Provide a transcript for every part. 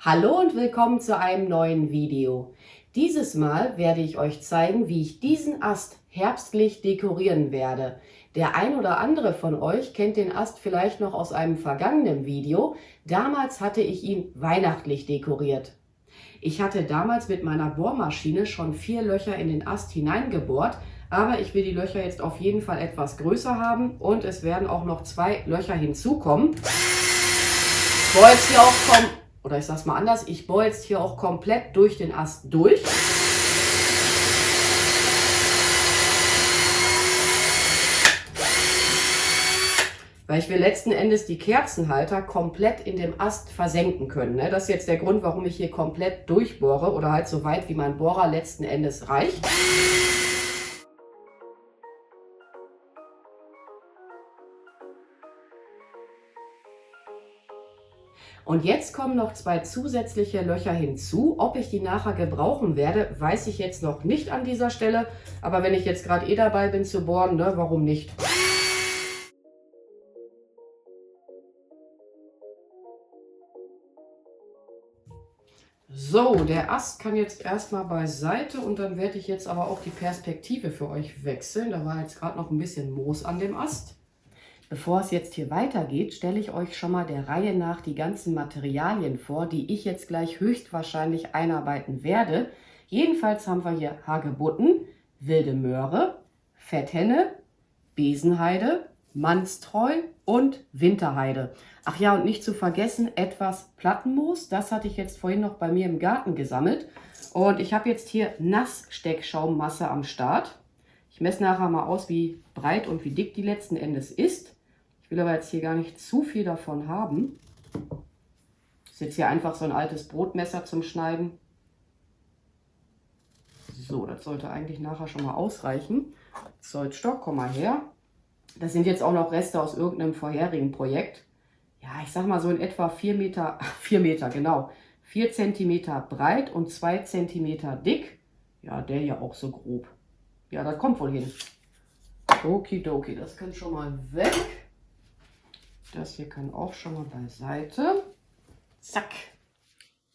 Hallo und willkommen zu einem neuen Video. Dieses Mal werde ich euch zeigen, wie ich diesen Ast herbstlich dekorieren werde. Der ein oder andere von euch kennt den Ast vielleicht noch aus einem vergangenen Video. Damals hatte ich ihn weihnachtlich dekoriert. Ich hatte damals mit meiner Bohrmaschine schon 4 Löcher in den Ast hineingebohrt, aber ich will die Löcher jetzt auf jeden Fall etwas größer haben und es werden auch noch 2 Löcher hinzukommen. Ich bohre jetzt hier auch oder ich sag's mal anders, ich bohre jetzt hier auch komplett durch den Ast durch. Weil ich will letzten Endes die Kerzenhalter komplett in dem Ast versenken können. Das ist jetzt der Grund, warum ich hier komplett durchbohre oder halt so weit, wie mein Bohrer letzten Endes reicht. Und jetzt kommen noch 2 zusätzliche Löcher hinzu. Ob ich die nachher gebrauchen werde, weiß ich jetzt noch nicht an dieser Stelle. Aber wenn ich jetzt gerade dabei bin zu bohren, ne, warum nicht? So, der Ast kann jetzt erstmal beiseite und dann werde ich jetzt aber auch die Perspektive für euch wechseln. Da war jetzt gerade noch ein bisschen Moos an dem Ast. Bevor es jetzt hier weitergeht, stelle ich euch schon mal der Reihe nach die ganzen Materialien vor, die ich jetzt gleich höchstwahrscheinlich einarbeiten werde. Jedenfalls haben wir hier Hagebutten, wilde Möhre, Fetthenne, Besenheide, Mannstreu und Winterheide. Ach ja, und nicht zu vergessen etwas Plattenmoos. Das hatte ich jetzt vorhin noch bei mir im Garten gesammelt. Und ich habe jetzt hier Nasssteckchaummasse am Start. Ich messe nachher mal aus, wie breit und wie dick die letzten Endes ist. Ich will aber jetzt hier gar nicht zu viel davon haben. Das ist jetzt hier einfach so ein altes Brotmesser zum Schneiden. So, das sollte eigentlich nachher schon mal ausreichen. Zollstock, komm mal her. Das sind jetzt auch noch Reste aus irgendeinem vorherigen Projekt. Ja, ich sag mal so in etwa 4 Meter, 4 Meter, genau. 4 Zentimeter breit und 2 Zentimeter dick. Ja, der hier auch so grob. Ja, das kommt wohl hin. Okidoki, das kann schon mal weg. Das hier kann auch schon mal beiseite. Zack.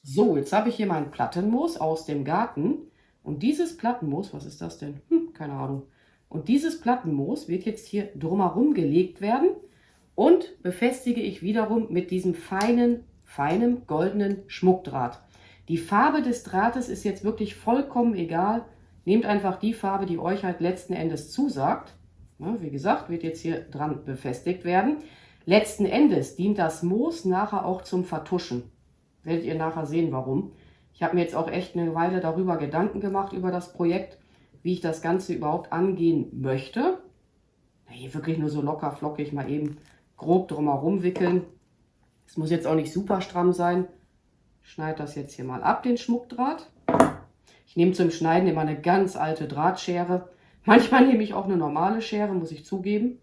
So, jetzt habe ich hier mein Plattenmoos aus dem Garten. Und dieses Plattenmoos, was ist das denn? Keine Ahnung. Und dieses Plattenmoos wird jetzt hier drumherum gelegt werden und befestige ich wiederum mit diesem feinen goldenen Schmuckdraht. Die Farbe des Drahtes ist jetzt wirklich vollkommen egal. Nehmt einfach die Farbe, die euch halt letzten Endes zusagt. Ja, wie gesagt, wird jetzt hier dran befestigt werden. Letzten Endes dient das Moos nachher auch zum Vertuschen. Werdet ihr nachher sehen, warum. Ich habe mir jetzt auch echt eine Weile darüber Gedanken gemacht, über das Projekt, wie ich das Ganze überhaupt angehen möchte. Hier wirklich nur so locker flockig mal eben grob drumherum wickeln. Es muss jetzt auch nicht super stramm sein. Ich schneide das jetzt hier mal ab, den Schmuckdraht. Ich nehme zum Schneiden immer eine ganz alte Drahtschere. Manchmal nehme ich auch eine normale Schere, muss ich zugeben.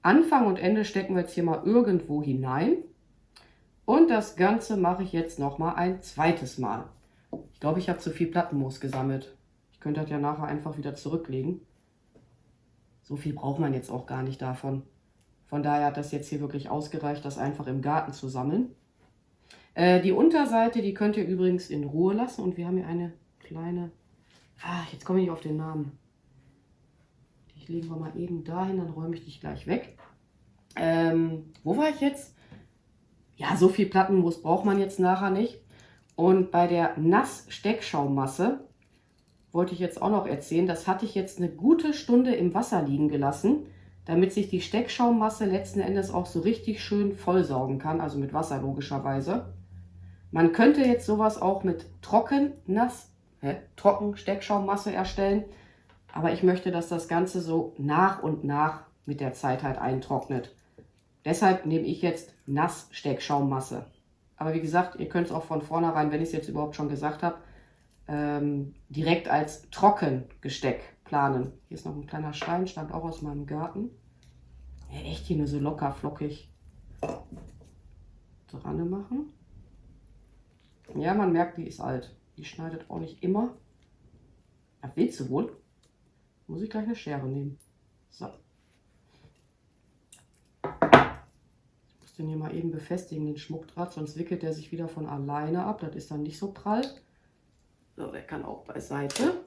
Anfang und Ende stecken wir jetzt hier mal irgendwo hinein. Und das Ganze mache ich jetzt nochmal ein zweites Mal. Ich glaube, ich habe zu viel Plattenmoos gesammelt. Ich könnte das ja nachher einfach wieder zurücklegen. So viel braucht man jetzt auch gar nicht davon. Von daher hat das jetzt hier wirklich ausgereicht, das einfach im Garten zu sammeln. Die Unterseite, die könnt ihr übrigens in Ruhe lassen. Und wir haben hier eine kleine... jetzt komme ich auf den Namen. Die legen wir mal eben dahin, dann räume ich dich gleich weg. Wo war ich jetzt? Ja, so viel Plattenmoos braucht man jetzt nachher nicht. Und bei der Nasssteckchaummasse wollte ich jetzt auch noch erzählen, das hatte ich jetzt eine gute Stunde im Wasser liegen gelassen, damit sich die Steckschaummasse letzten Endes auch so richtig schön vollsaugen kann, also mit Wasser logischerweise. Man könnte jetzt sowas auch mit trocken Steckchaummasse erstellen, aber ich möchte, dass das Ganze so nach und nach mit der Zeit halt eintrocknet. Deshalb nehme ich jetzt Nasssteckchaummasse. Aber wie gesagt, ihr könnt es auch von vornherein, wenn ich es jetzt überhaupt schon gesagt habe, direkt als Trockengesteck planen. Hier ist noch ein kleiner Stein, stammt auch aus meinem Garten. Ja, echt hier nur so locker flockig dran machen. Ja, man merkt, die ist alt. Die schneidet auch nicht immer. Ach, willst du wohl? Muss ich gleich eine Schere nehmen. So. muss den hier mal eben befestigen, den Schmuckdraht, sonst wickelt der sich wieder von alleine ab. Das ist dann nicht so prall. So, der kann auch beiseite.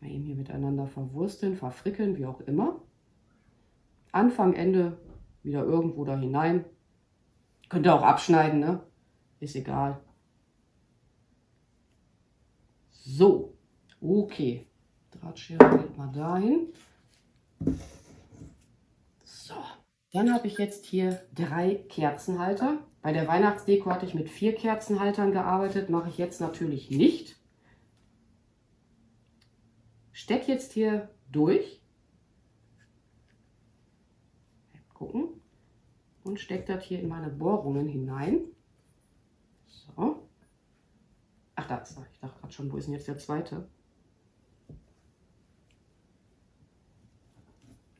Mal eben hier miteinander verwursteln, verfrickeln, wie auch immer. Anfang, Ende wieder irgendwo da hinein. Könnt ihr auch abschneiden, ne? Ist egal. So, okay. Drahtschere geht mal dahin. So, dann habe ich jetzt hier 3 Kerzenhalter. Bei der Weihnachtsdeko hatte ich mit 4 Kerzenhaltern gearbeitet, mache ich jetzt natürlich nicht. Steck jetzt hier durch. Gucken. Und stecke das hier in meine Bohrungen hinein. So. Ach, da ist er. Ich dachte gerade schon, wo ist denn jetzt der zweite?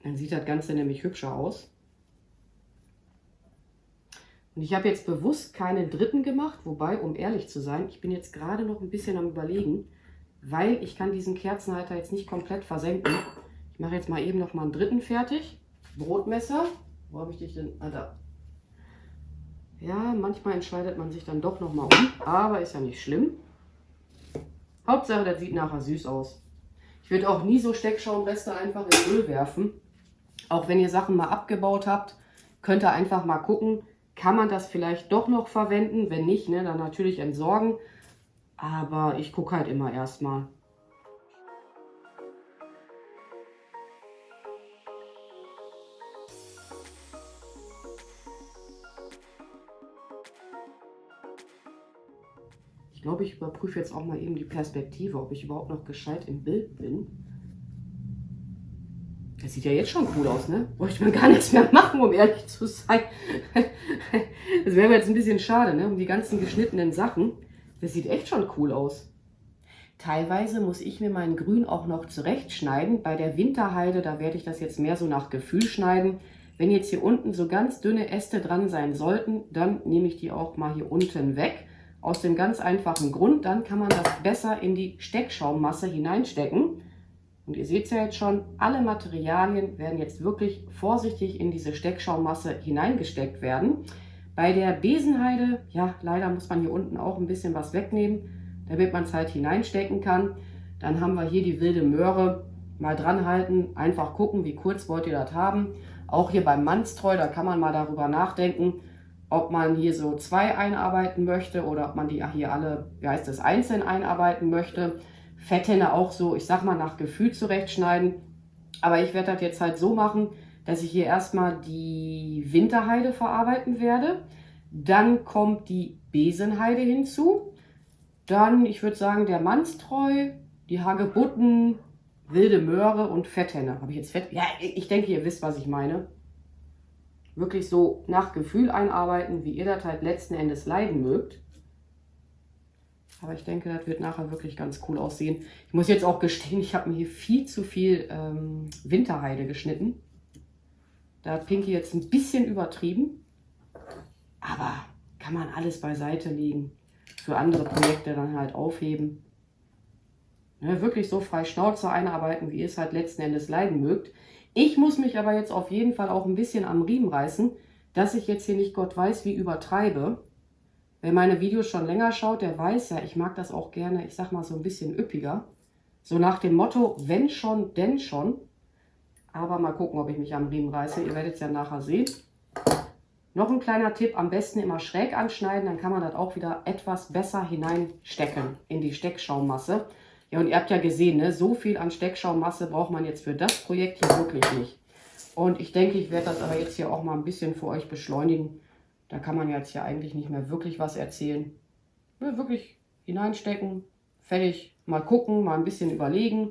Dann sieht das Ganze nämlich hübscher aus. Und ich habe jetzt bewusst keinen dritten gemacht, wobei, um ehrlich zu sein, ich bin jetzt gerade noch ein bisschen am Überlegen, weil ich kann diesen Kerzenhalter jetzt nicht komplett versenken. Ich mache jetzt mal eben noch mal einen dritten fertig. Brotmesser. Wo habe ich dich denn? Ah, da. Ja, manchmal entscheidet man sich dann doch noch mal um, aber ist ja nicht schlimm. Hauptsache, das sieht nachher süß aus. Ich würde auch nie so Steckschaumreste einfach ins Öl werfen. Auch wenn ihr Sachen mal abgebaut habt, könnt ihr einfach mal gucken, kann man das vielleicht doch noch verwenden. Wenn nicht, ne, dann natürlich entsorgen. Aber ich gucke halt immer erstmal. Ich glaube, ich überprüfe jetzt auch mal eben die Perspektive, ob ich überhaupt noch gescheit im Bild bin. Das sieht ja jetzt schon cool aus, ne? Bräuchte man gar nichts mehr machen, um ehrlich zu sein. Das wäre jetzt ein bisschen schade, ne? Um die ganzen geschnittenen Sachen. Das sieht echt schon cool aus. Teilweise muss ich mir mein Grün auch noch zurechtschneiden. Bei der Winterheide, da werde ich das jetzt mehr so nach Gefühl schneiden. Wenn jetzt hier unten so ganz dünne Äste dran sein sollten, dann nehme ich die auch mal hier unten weg. Aus dem ganz einfachen Grund, dann kann man das besser in die Steckschaummasse hineinstecken. Und ihr seht es ja jetzt schon, alle Materialien werden jetzt wirklich vorsichtig in diese Steckschaummasse hineingesteckt werden. Bei der Besenheide, ja, leider muss man hier unten auch ein bisschen was wegnehmen, damit man es halt hineinstecken kann. Dann haben wir hier die wilde Möhre. Mal dran halten, einfach gucken, wie kurz wollt ihr das haben. Auch hier beim Mannstreu, da kann man mal darüber nachdenken, ob man hier so 2 einarbeiten möchte oder ob man die hier alle, wie heißt das, einzeln einarbeiten möchte. Fetthenne auch so, ich sag mal, nach Gefühl zurechtschneiden. Aber ich werde das jetzt halt so machen, dass ich hier erstmal die Winterheide verarbeiten werde. Dann kommt die Besenheide hinzu. Dann, ich würde sagen, der Mannstreu, die Hagebutten, wilde Möhre und Fetthenne. Habe ich jetzt Fett? Ja, ich denke, ihr wisst, was ich meine. Wirklich so nach Gefühl einarbeiten, wie ihr das halt letzten Endes leiden mögt. Aber ich denke, das wird nachher wirklich ganz cool aussehen. Ich muss jetzt auch gestehen, ich habe mir hier viel zu viel Winterheide geschnitten. Da hat Pinky jetzt ein bisschen übertrieben. Aber kann man alles beiseite legen. Für andere Projekte dann halt aufheben. Ne, wirklich so frei Schnauze einarbeiten, wie ihr es halt letzten Endes leiden mögt. Ich muss mich aber jetzt auf jeden Fall auch ein bisschen am Riemen reißen, dass ich jetzt hier nicht Gott weiß wie übertreibe. Wer meine Videos schon länger schaut, der weiß ja, ich mag das auch gerne, ich sag mal so ein bisschen üppiger. So nach dem Motto, wenn schon, denn schon. Aber mal gucken, ob ich mich am Riemen reiße. Ihr werdet es ja nachher sehen. Noch ein kleiner Tipp, am besten immer schräg anschneiden, dann kann man das auch wieder etwas besser hineinstecken in die Steckschaummasse. Ja, und ihr habt ja gesehen, ne, so viel an Steckschaummasse braucht man jetzt für das Projekt hier wirklich nicht. Und ich denke, ich werde das aber jetzt hier auch mal ein bisschen für euch beschleunigen. Da kann man jetzt ja eigentlich nicht mehr wirklich was erzählen. Ja, wirklich hineinstecken, fertig, mal gucken, mal ein bisschen überlegen.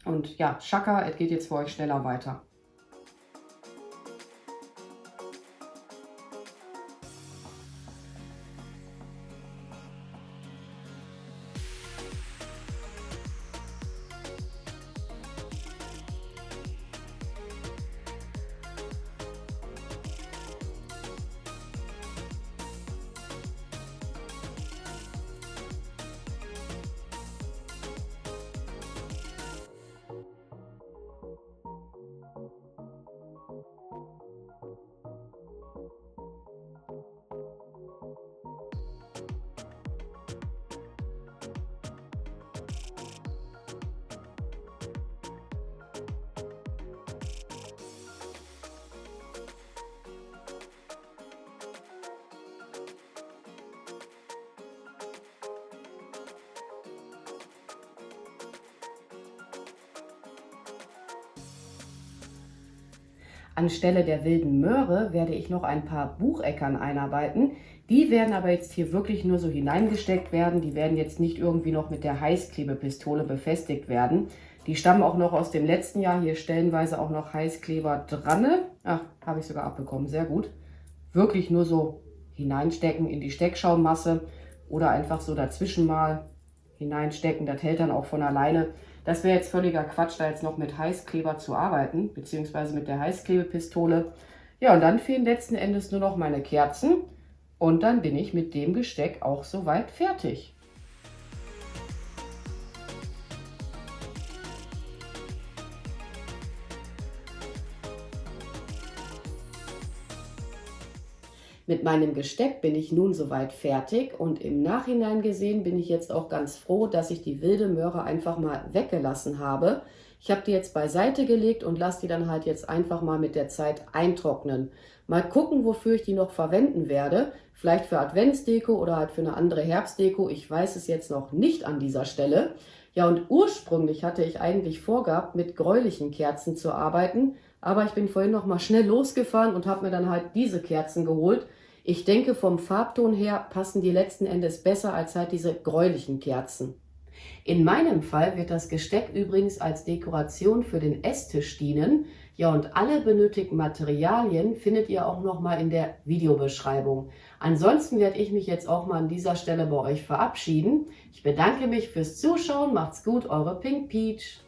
Und ja, Schakka, es geht jetzt für euch schneller weiter. Anstelle der wilden Möhre werde ich noch ein paar Bucheckern einarbeiten. Die werden aber jetzt hier wirklich nur so hineingesteckt werden. Die werden jetzt nicht irgendwie noch mit der Heißklebepistole befestigt werden. Die stammen auch noch aus dem letzten Jahr. Hier stellenweise auch noch Heißkleber dran. Ach, habe ich sogar abbekommen. Sehr gut. Wirklich nur so hineinstecken in die Steckschaummasse oder einfach so dazwischen mal hineinstecken. Das hält dann auch von alleine. Das wäre jetzt völliger Quatsch, da jetzt noch mit Heißkleber zu arbeiten, beziehungsweise mit der Heißklebepistole. Ja, und dann fehlen letzten Endes nur noch meine Kerzen und dann bin ich mit dem Gesteck auch soweit fertig. Mit meinem Gesteck bin ich nun soweit fertig und im Nachhinein gesehen bin ich jetzt auch ganz froh, dass ich die wilde Möhre einfach mal weggelassen habe. Ich habe die jetzt beiseite gelegt und lasse die dann halt jetzt einfach mal mit der Zeit eintrocknen. Mal gucken, wofür ich die noch verwenden werde. Vielleicht für Adventsdeko oder halt für eine andere Herbstdeko. Ich weiß es jetzt noch nicht an dieser Stelle. Ja, und ursprünglich hatte ich eigentlich vorgehabt, mit gräulichen Kerzen zu arbeiten. Aber ich bin vorhin noch mal schnell losgefahren und habe mir dann halt diese Kerzen geholt. Ich denke, vom Farbton her passen die letzten Endes besser als halt diese gräulichen Kerzen. In meinem Fall wird das Gesteck übrigens als Dekoration für den Esstisch dienen. Ja, und alle benötigten Materialien findet ihr auch noch mal in der Videobeschreibung. Ansonsten werde ich mich jetzt auch mal an dieser Stelle bei euch verabschieden. Ich bedanke mich fürs Zuschauen. Macht's gut, eure Pink Peach.